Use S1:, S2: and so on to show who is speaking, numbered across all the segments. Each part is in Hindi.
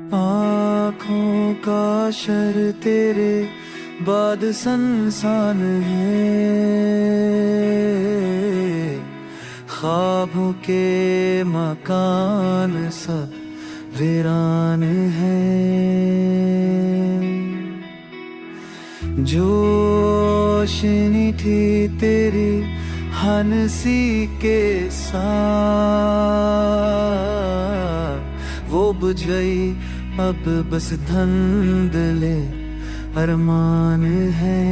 S1: आँखों का शर तेरे बाद संसान है, ख्वाबों के मकान सब वीरान है। जोशनी थी तेरी हंसी के साथ, वो बुझ गई अब बस धुंधले अरमान है।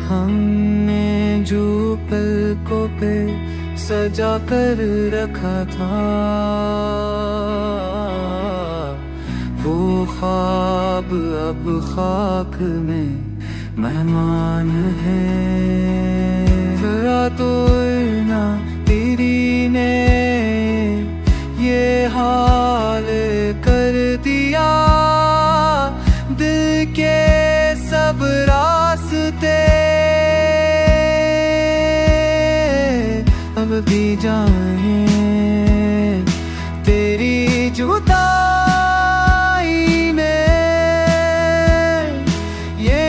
S1: हमने जो पलकों पे सजा कर रखा था, वो ख्वाब अब खाक में मेहमान है। जरा तो ना तेरी ने ये हाल कर दिया, दिल के सब रास्ते अब भी जाने तेरी जुदाई में। ये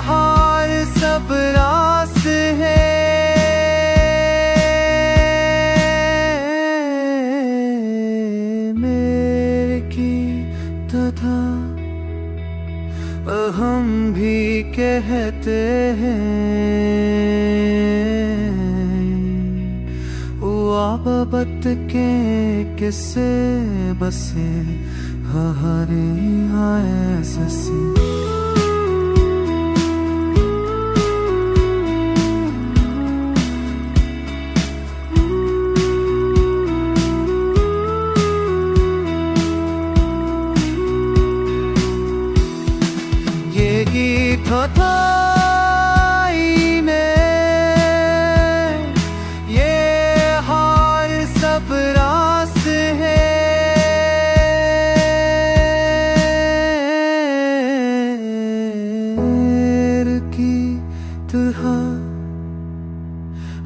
S1: हाल सब रास है, मेरे की तथा हम भी कहते हैं, मोहब्बत के किस्से बसे हरे आए ससी। ये गीत था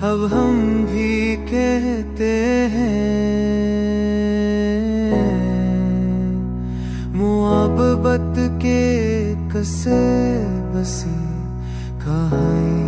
S1: अब हम भी कहते हैं, मोहब्बत के कसे बसे कहानी।